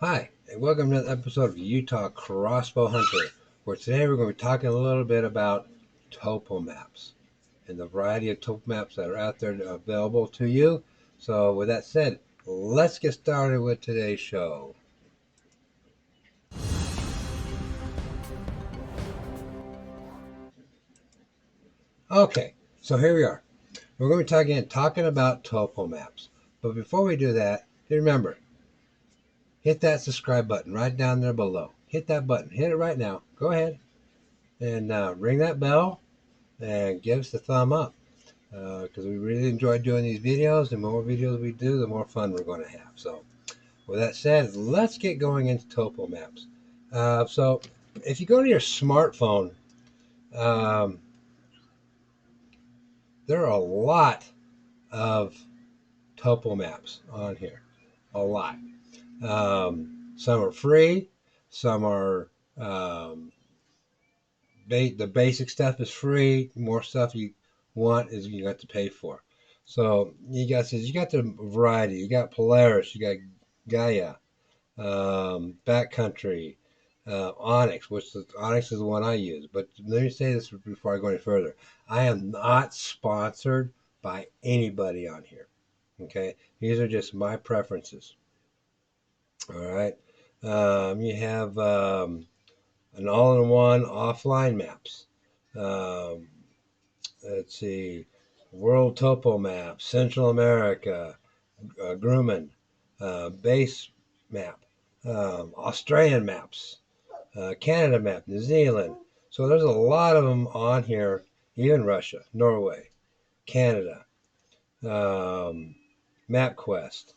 Hi, and welcome to another episode of Utah Crossbow Hunter, where today we're going to be talking a little bit about topo maps and the variety of topo maps that are out there available to you. So with that said, let's get started with today's show. Okay, so here we are. We're going to be talking about topo maps. But before we do that, remember, hit that subscribe button right down there below. Hit that button. Hit it right now. Go ahead and ring that bell and give us a thumb up. Because we really enjoy doing these videos. The more videos we do, the more fun we're going to have. So with that said, let's get going into topo maps. So if you go to your smartphone, um, there are a lot of topo maps on here. A lot. Some are free. Some are the basic stuff is free. More stuff you want is you got to pay for. So you got the variety. You got Polaris. You got Gaia, Backcountry, Onyx, Onyx is the one I use. But let me say this before I go any further. I am not sponsored by anybody on here. Okay, these are just my preferences. All right. You have an all-in-one offline maps. Um, let's see, World Topo Map, Central America, Grumman, Base Map, Australian maps, Canada map, New Zealand. So there's a lot of them on here, even Russia, Norway, Canada, um, MapQuest,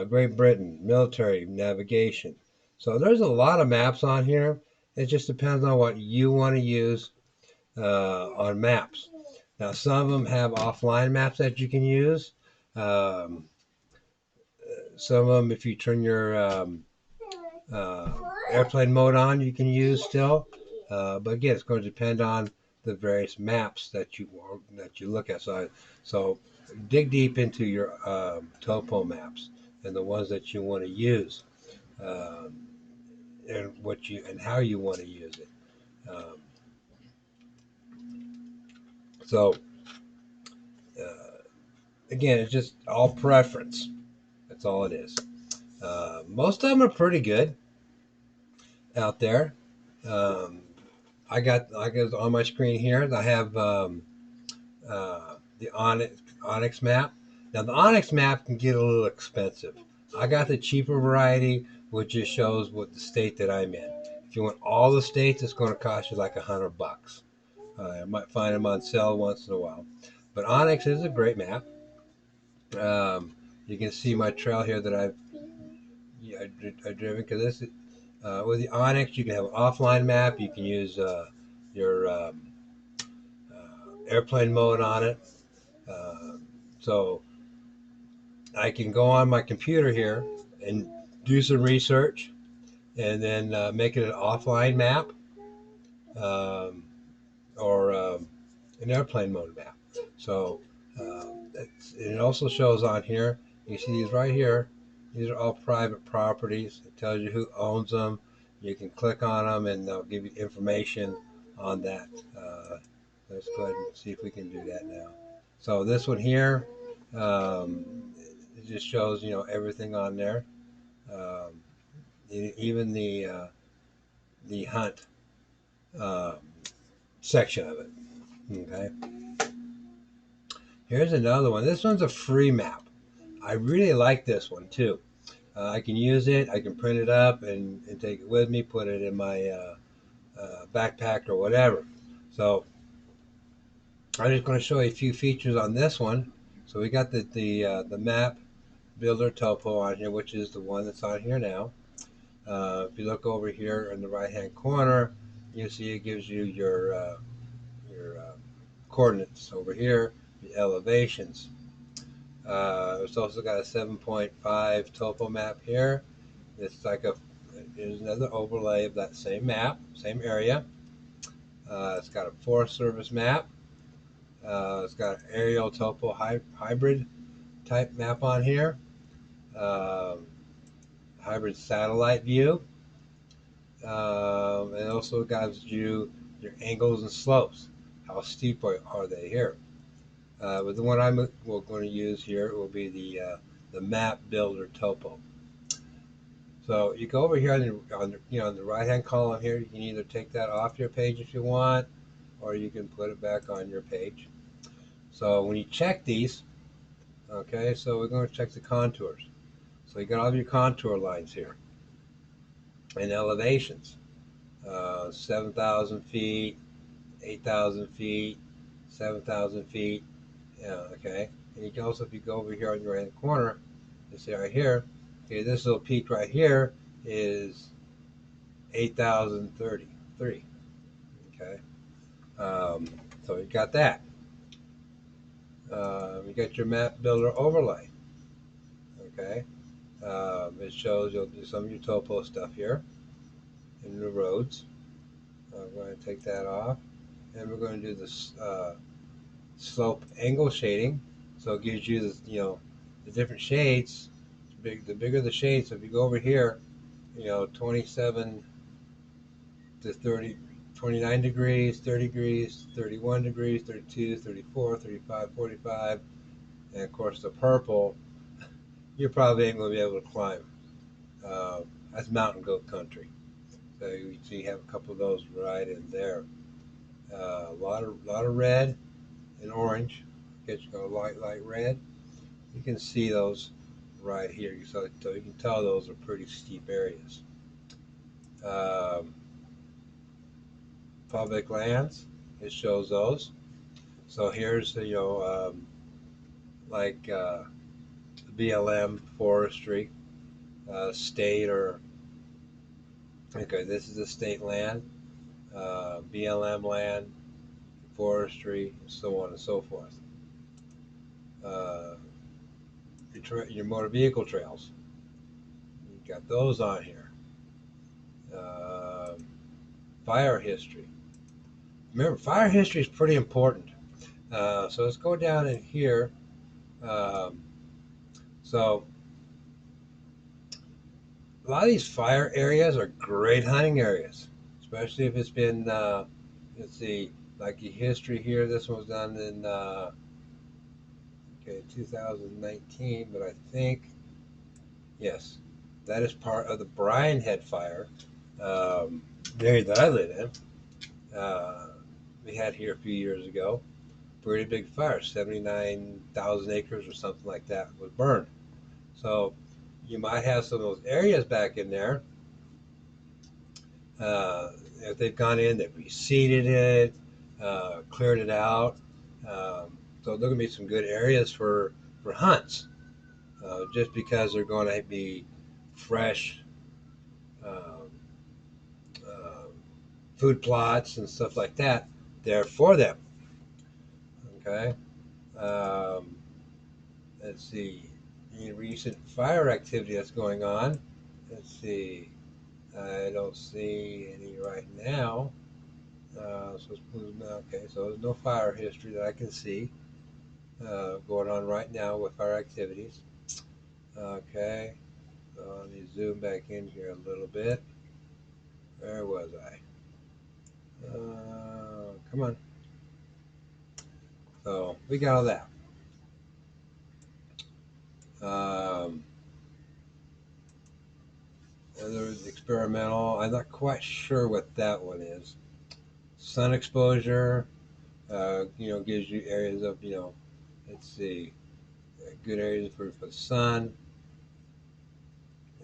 Great Britain, military navigation. So there's a lot of maps on here. It just depends on what you want to use on maps. Now, some of them have offline maps that you can use. Um, some of them, if you turn your uh, airplane mode on, you can use still. But again, it's going to depend on the various maps that you look at. So dig deep into your topo maps and the ones that you want to use, um, and how you want to use it. Um, so uh, again, it's just all preference. That's all it is. Most of them are pretty good out there. Um, I got on my screen here. I have the Onyx map. Now the Onyx map can get a little expensive. I got the cheaper variety, which just shows what the state that I'm in. If you want all the states, it's going to cost you like $100. I might find them on sale once in a while. But Onyx is a great map. You can see my trail here that I've driven because this with the Onyx you can have an offline map. You can use your airplane mode on it. Uh, so I can go on my computer here and do some research and then make it an offline map um, or an airplane mode map. So it also shows on here. You see these right here. These are all private properties. It tells you who owns them. You can click on them and they'll give you information on that. Let's go ahead and see if we can do that now. So this one here, um, it just shows everything on there, um, even the hunt um, section of it. Okay, here's another one. This one's a free map. I really like this one too. I can use it. I can print it up and take it with me, put it in my backpack or whatever. So I'm just going to show you a few features on this one. So we got the map builder topo on here, which is the one that's on here now. If you look over here in the right hand corner, you see it gives you your coordinates over here, the elevations. It's also got a 7.5 topo map here. It's like here's another overlay of that same map, same area. It's got a Forest Service map. It's got an aerial topo hybrid type map on here. Um, hybrid satellite view. And also gives you your angles and slopes. How steep are they here? But the one I'm going to use here will be the map builder topo. So you go over here on the right hand column here. You can either take that off your page if you want, or you can put it back on your page. So when you check these, okay, so we're going to check the contours. So you got all your contour lines here and elevations. 7,000 feet, 8,000 feet, 7,000 feet. Yeah, okay. And you can also, if you go over here on your right hand corner, you see right here, okay, this little peak right here is 8,033. Okay. So you got that. You got your map builder overlay. Okay. It shows you'll do some of your topo stuff here in the roads. I'm going to take that off, and we're going to do this slope angle shading. So it gives you the different shades. The bigger the shades. So if you go over here, 27 to 30, 29 degrees, 30 degrees, 31 degrees, 32, 34, 35, 45, and of course the purple, you probably ain't going to be able to climb. That's mountain goat country. So you have a couple of those right in there. A lot of red and orange. Get you a light red. You can see those right here. So you can tell those are pretty steep areas. Public lands, it shows those. So here's like BLM forestry, state or okay, this is the state land, BLM land, forestry, so on and so forth. Uh, your motor vehicle trails, you got those on here. Fire history. Remember, fire history is pretty important. So let's go down in here. Um, so a lot of these fire areas are great hunting areas, especially if it's been, let's see, like the history here. This one was done in 2019, but I think, yes, that is part of the Bryan Head fire area that I live in. We had here a few years ago. Pretty big fire, 79,000 acres or something like that was burned. So you might have some of those areas back in there. If they've gone in, they've reseeded it, cleared it out. So there are going to be some good areas for hunts, just because they're going to be fresh um, uh, food plots and stuff like that there for them. Okay. Um, let's see. Any recent fire activity that's going on? Let's see. I don't see any right now. Okay, so there's no fire history that I can see going on right now with fire activities. Okay, so let me zoom back in here a little bit. Where was I? Come on. So we got all that. Um, there's experimental. I'm not quite sure what that one is. Sun exposure, gives you areas of, let's see, good areas for the sun.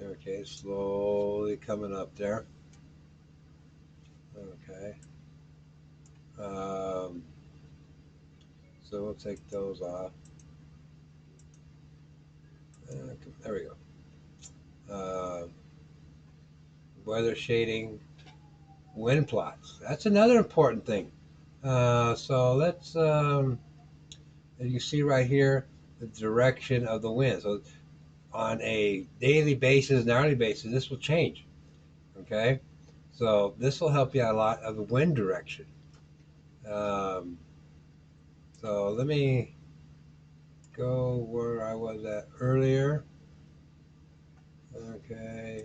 Okay, slowly coming up there. Okay. Um, so we'll take those off. There we go. Weather shading, wind plots. That's another important thing. So let's, as you see right here, the direction of the wind. So on a daily basis, an hourly basis, this will change. Okay. So this will help you out a lot of the wind direction. Um, so let me go where I was at earlier. Okay.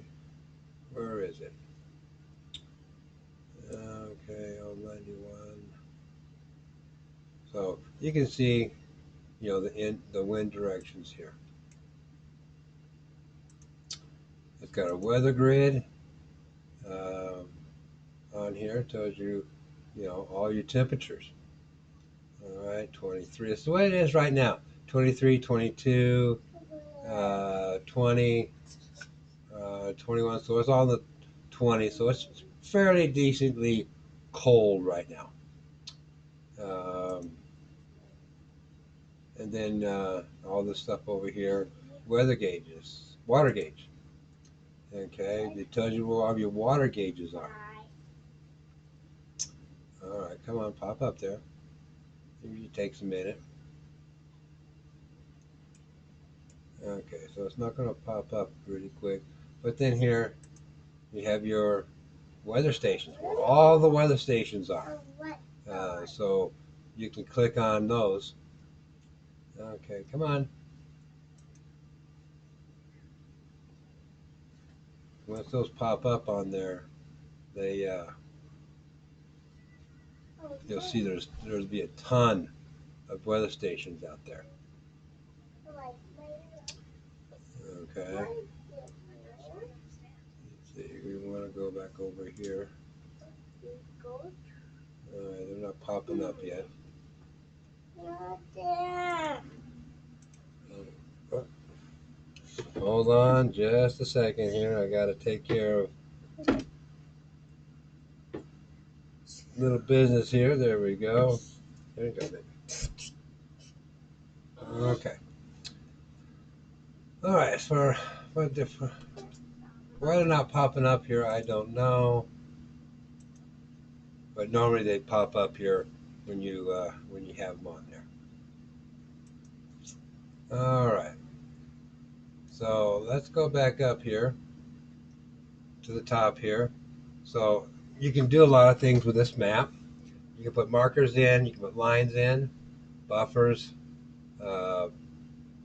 you can see, the wind directions here. It's got a weather grid um, on here. It tells you, all your temperatures. All right, 23. That's the way it is right now. 23, 22, 20, 21. So it's all the 20. So it's fairly decently cold right now. Um, and then all this stuff over here, weather gauges, water gauge. Okay, it tells you where all your water gauges are. All right, come on, pop up there. It takes a minute. Okay, so it's not going to pop up really quick. But then here you have your weather stations, where all the weather stations are. So you can click on those. Okay, come on. Once those pop up on there, they you'll see there's be a ton of weather stations out there. Okay. Let's see, we want to go back over here. They're not popping up yet. Oh, hold on just a second here. I got to take care of little business here. There we go. There you go, baby. Okay. All right. For what different? Why they're not popping up here, I don't know. But normally they pop up here when you have them on there. All right. So let's go back up here to the top here. So you can do a lot of things with this map. You can put markers in. You can put lines in, buffers, uh,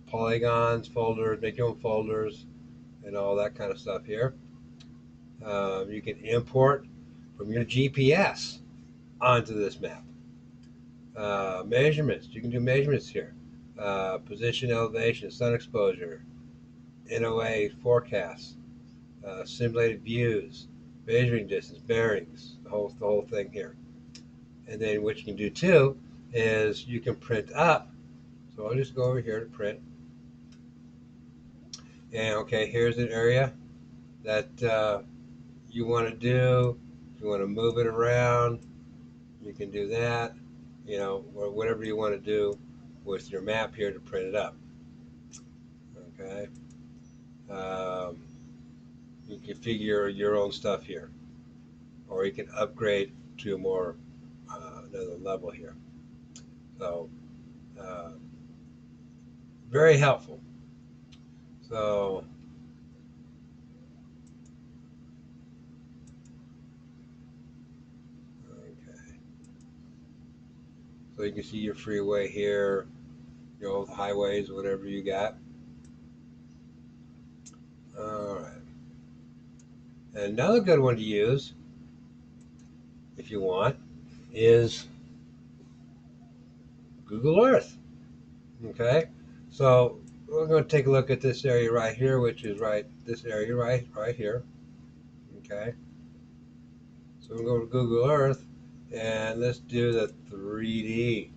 polygons, folders, make your own folders, and all that kind of stuff here. You can import from your GPS onto this map. Measurements. You can do measurements here. Position, elevation, sun exposure, NOA forecasts, simulated views, measuring distance, bearings, the whole thing here. And then what you can do too is you can print up. So I'll just go over here to print. And okay, here's an area that you want to do. If you want to move it around, you can do that. Or whatever you want to do with your map here to print it up. Okay. Um, you can figure your own stuff here, or you can upgrade to a more another level here. So uh, very helpful. So okay, so you can see your freeway here, the highways, whatever you got. All right. And another good one to use, if you want, is Google Earth. Okay, so we're going to take a look at this area right here, which is this area right here. Okay, so we'll go to Google Earth, and let's do the 3D.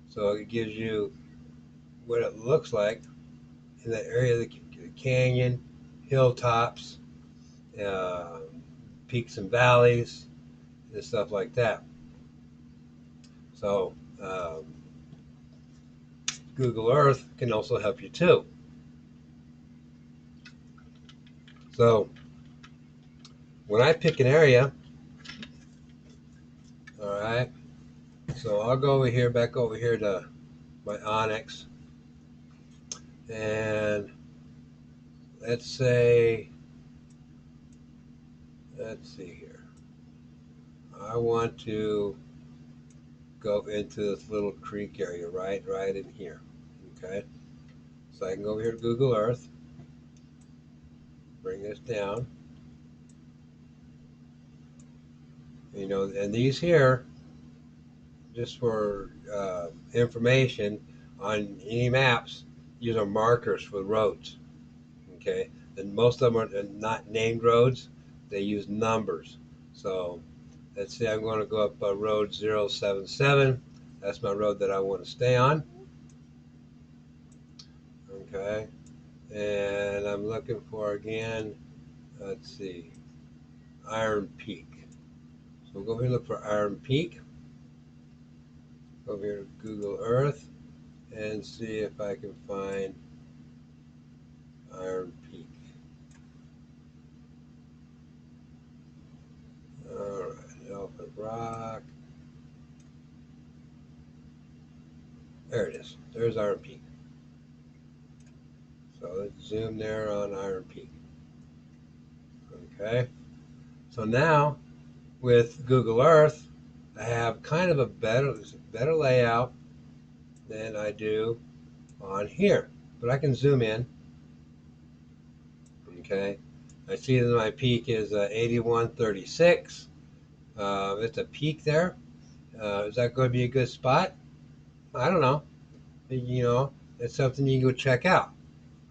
So it gives you what it looks like in that area, the canyon, hilltops, uh, peaks and valleys, and stuff like that. So Google Earth can also help you too. So when I pick an area, all right, so I'll go over here, back over here to my Onyx, and let's say, let's see here. I want to go into this little creek area right in here. Okay, so I can go over here to Google Earth, bring this down. And these here, just for information, on any maps, use our markers for roads. Okay, and most of them are not named roads; they use numbers. So let's say I'm going to go up road 077. That's my road that I want to stay on. Okay, and I'm looking for again. Let's see, Iron Peak. So we'll go over here and look for Iron Peak. Go over here to Google Earth and see if I can find Iron Peak. Alright, Elephant Rock. There it is. There's Iron Peak. So let's zoom there on Iron Peak. Okay. So now with Google Earth, I have kind of a better layout than I do on here. But I can zoom in. Okay. I see that my peak is 8136. It's a peak there. Is that going to be a good spot? I don't know. You know, it's something you can go check out.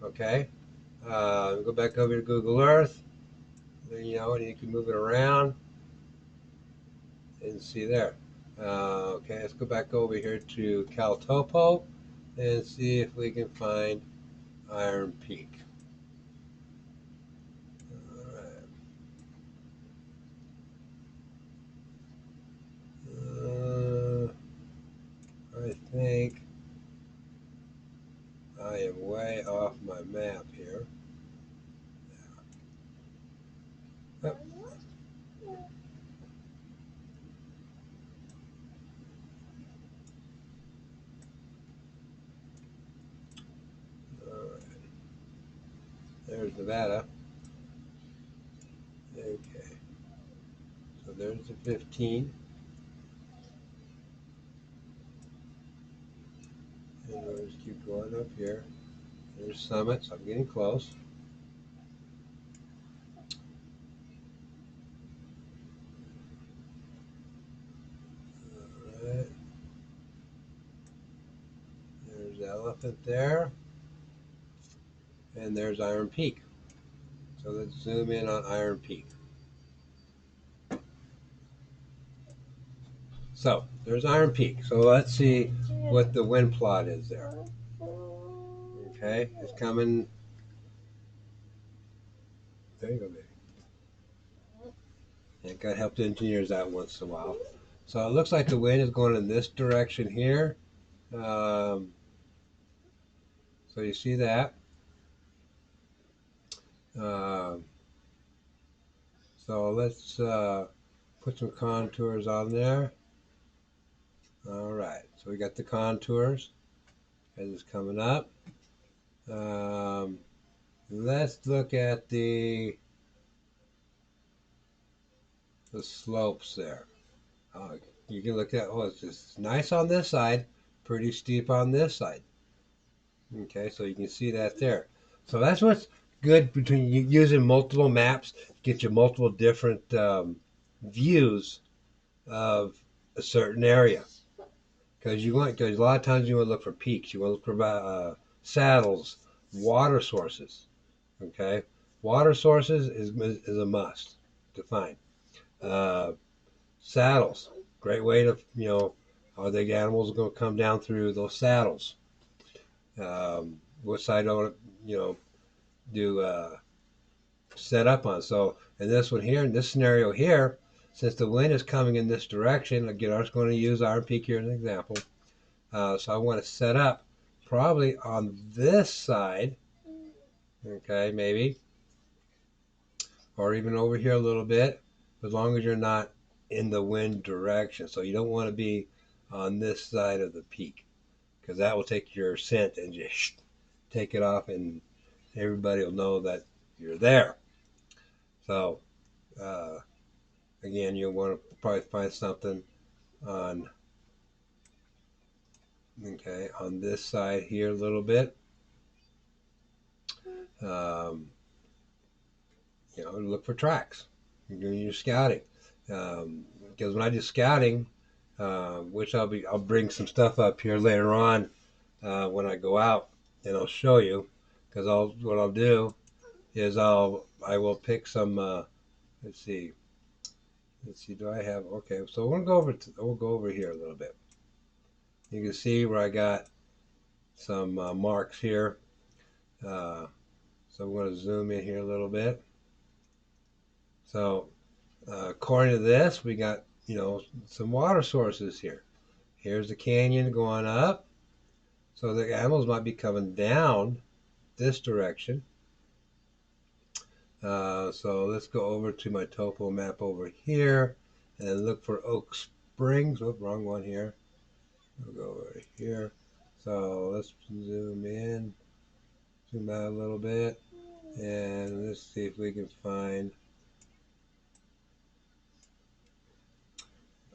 Okay. Go back over to Google Earth. You know, and you can move it around and see there. Okay, let's go back over here to Topo and see if we can find Iron Peak. All right. I think I am way off my map here. Oh, all right. There's Nevada. Okay, so there's the 15. And we'll just keep going up here. There's Summits. I'm getting close. All right. There's Elephant there. And there's Iron Peak. So let's zoom in on Iron Peak. So there's Iron Peak. So let's see what the wind plot is there. Okay, it's coming. There you go, baby. And got to help the engineers out once in a while. So it looks like the wind is going in this direction here. So you see that. Um, so let's put some contours on there. All right, so we got the contours as it's coming up. Let's look at the slopes there. You can look at, it's just nice on this side, pretty steep on this side. Okay, so you can see that there. So that's what's good between using multiple maps, get you multiple different views of a certain area. Because a lot of times you want to look for peaks, you want to look for saddles, water sources. Okay, water sources is a must to find. Uh, Saddles, great way to are the animals going to come down through those saddles? What side do do set up on? So in this one here, in this scenario here, since the wind is coming in this direction, again, I'm just going to use Iron Peak here as an example. So I want to set up probably on this side, okay, maybe, or even over here a little bit, as long as you're not in the wind direction. So you don't want to be on this side of the peak, because that will take your scent and just take it off, and everybody will know that you're there. So uh, again, you'll want to probably find something on on this side here a little bit. Um, Look for tracks. You're doing your scouting. Because when I do scouting, which I'll bring some stuff up here later on when I go out, and I'll show you. Because what I'll do is I will pick some. Let's see. Let's see. Do I have? Okay. So we'll go over here a little bit. You can see where I got some marks here. Uh, so I'm going to zoom in here a little bit. So according to this, we got some water sources here. Here's the canyon going up. So the animals might be coming down this direction. So let's go over to my topo map over here and look for Oak Springs. Oh, wrong one here. We'll go over here. So let's zoom in, zoom out a little bit, and let's see if we can find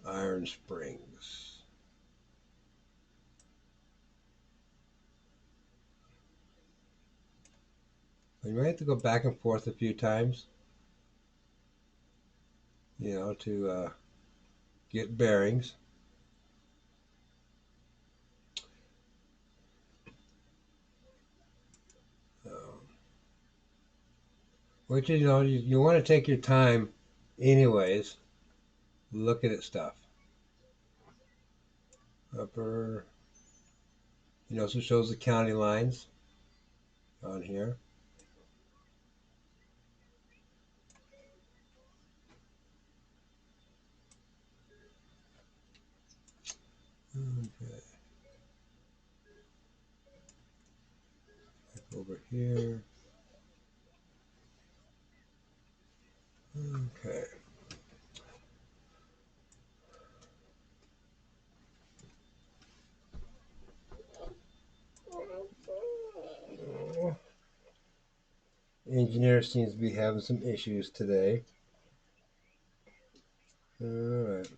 Iron Springs. You might have to go back and forth a few times, to get bearings. Which is, you want to take your time anyways, looking at stuff. Upper, so it shows the county lines on here. Okay. Back over here. Okay. Engineer seems to be having some issues today. All right.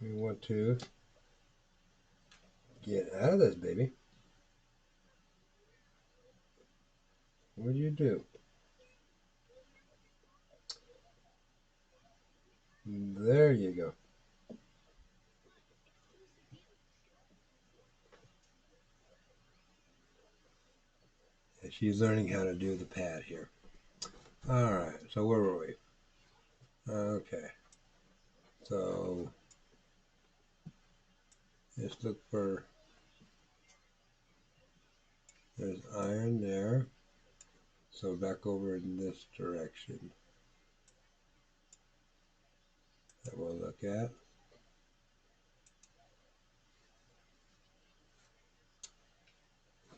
We want to get out of this, baby. What do you do? There you go. And she's learning how to do the pad here. All right. So where were we? Okay. So let's look for. There's iron there. So back over in this direction that we'll look at.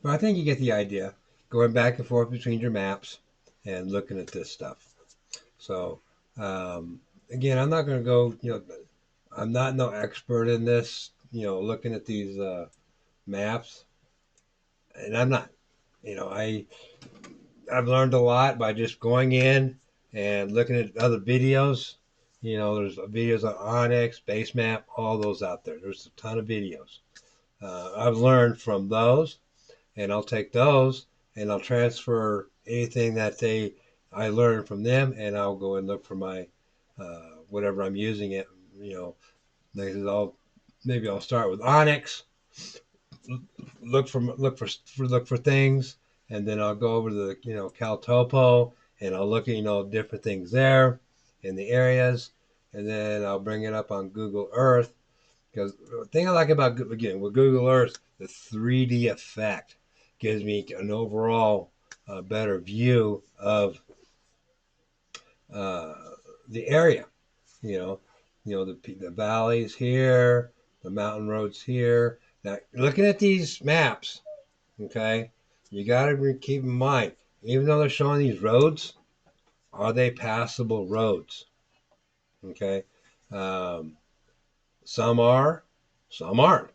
But I think you get the idea. Going back and forth between your maps and looking at this stuff. So again, I'm not going to go. I'm not no expert in this. Looking at these maps, and I'm not. I've learned a lot by just going in and looking at other videos. There's videos on Onyx, Base Map, all those out there. There's a ton of videos. I've learned from those, and I'll take those and I'll transfer anything that I learned from them, and I'll go and look for my whatever I'm using it. Maybe I'll start with Onyx, look for things, and then I'll go over to the Cal Topo, and I'll look at different things there in the areas, and then I'll bring it up on Google Earth, because the thing I like about, again, with Google Earth, the 3D effect gives me an overall better view of uh, the area. The valleys here, the mountain roads here. Now, looking at these maps, okay, you got to keep in mind, even though they're showing these roads, are they passable roads? Okay, um, some are, some aren't.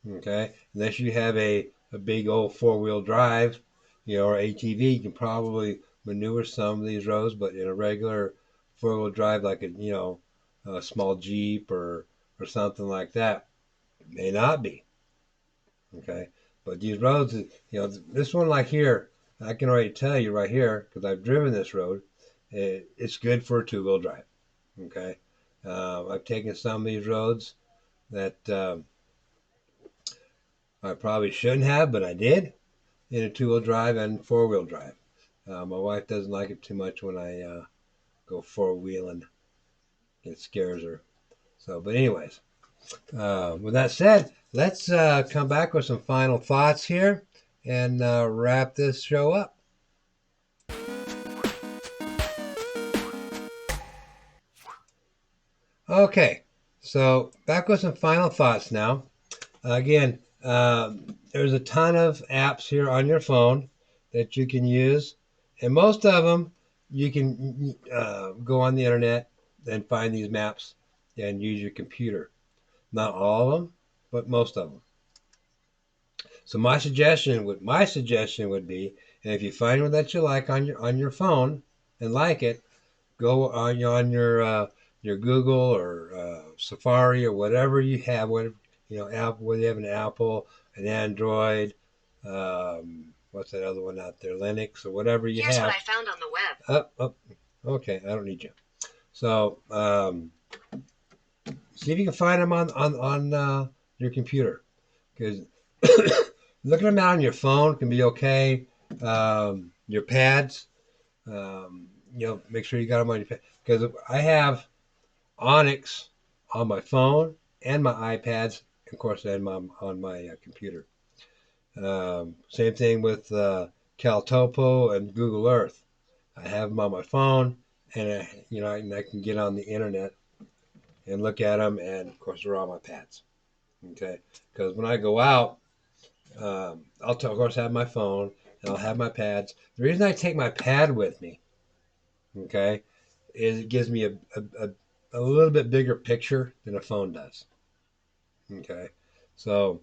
Okay, unless you have a big old four-wheel drive, or ATV, you can probably maneuver some of these roads, but in a regular four-wheel drive, like a small Jeep or something like that, may not be. Okay, but these roads, this one like here, I can already tell you right here because I've driven this road. It's good for a two-wheel drive. Okay, I've taken some of these roads that I probably shouldn't have, but I did in a two-wheel drive and four-wheel drive. My wife doesn't like it too much when I go four-wheeling. It scares her. So, but anyways, with that said, let's come back with some final thoughts here and wrap this show up. Okay, so back with some final thoughts now. Again, there's a ton of apps here on your phone that you can use, and most of them you can go on the internet and find these maps and use your computer. Not all of them, but most of them. So my suggestion would be, and if you find one that you like on your phone and like it, go on your Google or Safari or whatever you have, whatever Apple, whether you have an Apple, an Android, what's that other one out there, Linux or whatever you Here's have. what I found on the web. Okay, I don't need you. So see if you can find them on your computer, because looking them out on your phone can be okay. Your pads, make sure you got them on your pad, because I have Onyx on my phone and my iPads, of course, and on my computer. Same thing with CalTopo and Google Earth. I have them on my phone, and I can get on the internet and look at them, and of course they're on my pads. Okay, because when I go out, of course have my phone and I'll have my pads. The reason I take my pad with me, okay, is it gives me a little bit bigger picture than a phone does. Okay, so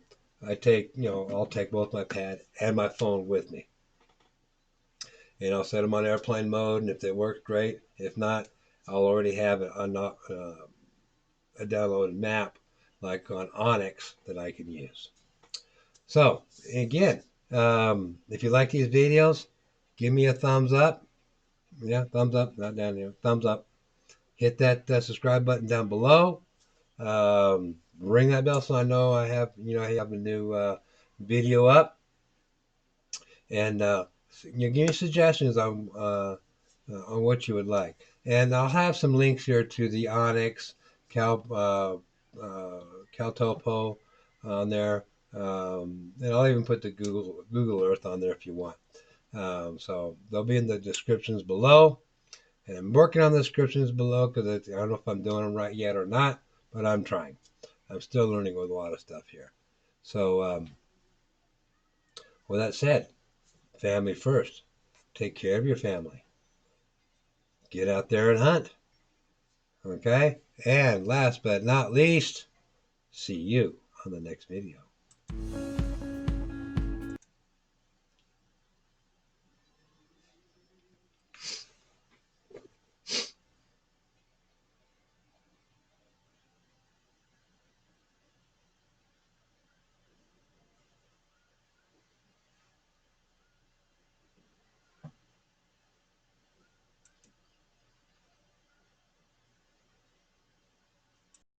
I'll take both my pad and my phone with me, and I'll set them on airplane mode. And if it works, great. If not, I'll already have a downloaded map like on Onyx that I can use. So again, if you like these videos, give me a thumbs up. Yeah, thumbs up, not down here. Thumbs up. Hit that subscribe button down below. Ring that bell so I know I have a new video up, and give me suggestions on what you would like. And I'll have some links here to the Onyx, Cal CalTopo on there, and I'll even put the Google Earth on there if you want. So they'll be in the descriptions below. And I'm working on the descriptions below because I don't know if I'm doing them right yet or not, but I'm trying. I'm still learning with a lot of stuff here. So, with that said, family first. Take care of your family. Get out there and hunt. Okay? And last but not least, see you on the next video.